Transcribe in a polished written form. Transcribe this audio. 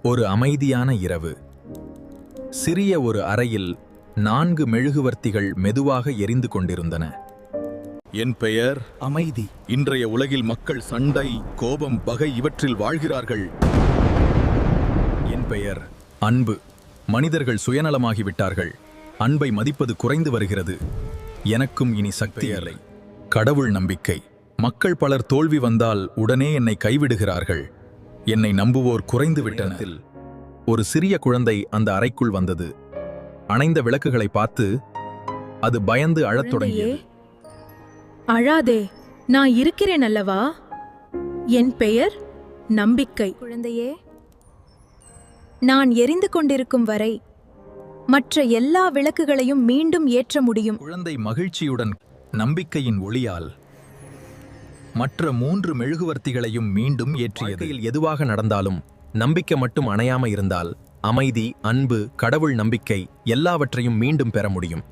ஒரு அமைதியான இரவு. சிறிய ஒரு அறையில் 4 மெழுகுவர்த்திகள் மெதுவாக எரிந்து கொண்டிருந்தன. என் பெயர் அமைதி. இன்றைய உலகில் மக்கள் சண்டை, கோபம், பகை இவற்றில் வாழ்கிறார்கள். என் பெயர் அன்பு. மனிதர்கள் சுயநலமாகிவிட்டார்கள். அன்பை மதிப்பது குறைந்து வருகிறது. எனக்கும் இனி சக்தி இல்லை. கடவுள் நம்பிக்கை. மக்கள் பலர் தோல்வி வந்தால் உடனே என்னை கைவிடுகிறார்கள். என்னை நம்புவோர் குறைந்து விட்டனர். ஒரு சிறிய குழந்தை அந்த அறைக்குள் வந்தது. அணைந்த விளக்குகளை பார்த்து அது பயந்து அழத் தொடங்கியது. அழாதே, நான் இருக்கிறேன் அல்லவா? என் பெயர் நம்பிக்கை. குழந்தையே, நான் எரிந்து கொண்டிருக்கும் வரை மற்ற எல்லா விளக்குகளையும் மீண்டும் ஏற்ற முடியும். குழந்தை மகிழ்ச்சியுடன் நம்பிக்கையின் ஒளியால் மற்ற 3 மெழுகுவர்த்திகளையும் மீண்டும் ஏற்றியது. எதுவாக நடந்தாலும் நம்பிக்கை மட்டும் அணையாம இருந்தால் அமைதி, அன்பு, கடவுள் நம்பிக்கை எல்லாவற்றையும் மீண்டும் பெற முடியும்.